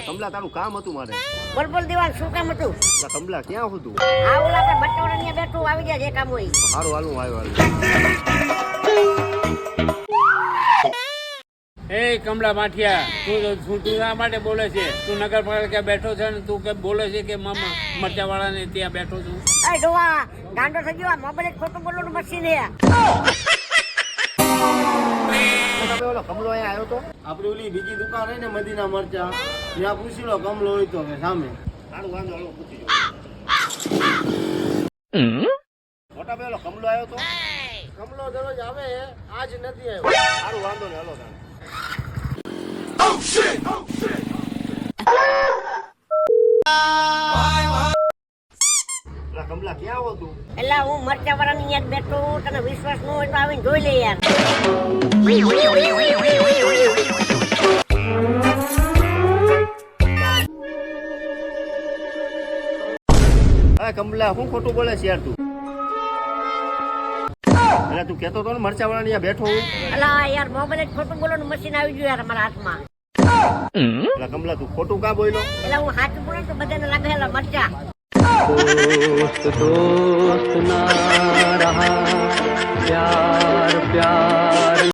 કમલા તારું કામ હતું મારે. બોલ બોલ દિવાલ શું કામ હતું? કમલા ક્યાં હતું? આ ઓલા આપણે બટોડા ને બેઠું આવી જાય જે કામ હોય. સારું હાલું આવ્યો. એ કમલા માઠિયા, તું શા માટે બોલે છે? તું નગરપાલિકા બેઠો છે ને તું કે બોલે છે કે મામા મરચા વાળા ને ત્યાં બેઠો છું? એ ડોવા ગાંડો થઈ ગયો, મોબાઈલ એક ખોટું બોલવાનું મશીન હે. ઓલો કમલો અહીંયા આવ્યો તો? આપડી ઓલી બીજી દુકાન રહી ને મદીના મરચા, ત્યાં પૂછી લો કમલો હોય તો કે સામે. સારું વાંધો હાલો પૂછી જો. મોટા ભાઈ ઓલો કમલો આવ્યો તો? કમલો દરરોજ આવે, આજ નથી આવ્યો. સારું વાંધો ને હાલો તારે. કમલા ક્યાં આવો તું? એટલે હું મરચા વાળાની યાદ બેઠો, તને વિશ્વાસ ન હોય તો આવીને જોઈ લે યાર. હા કમલા શું ખોટું બોલે છે યાર તું? એટલે તું કેતો તો ને મરચા વાળા ત્યાં બેઠો હું. અલા યાર મોબાઈલ એક ખોટું બોલવાનું મશીન આવી ગયું યાર મારા હાથમાં. એટલે કમલા તું ખોટું કાં બોલ્યો? એટલે હું સાચું બોલું તો બધાને લાગેલા મરચા. दोस्त दोस्त ना रहा, प्यार प्यार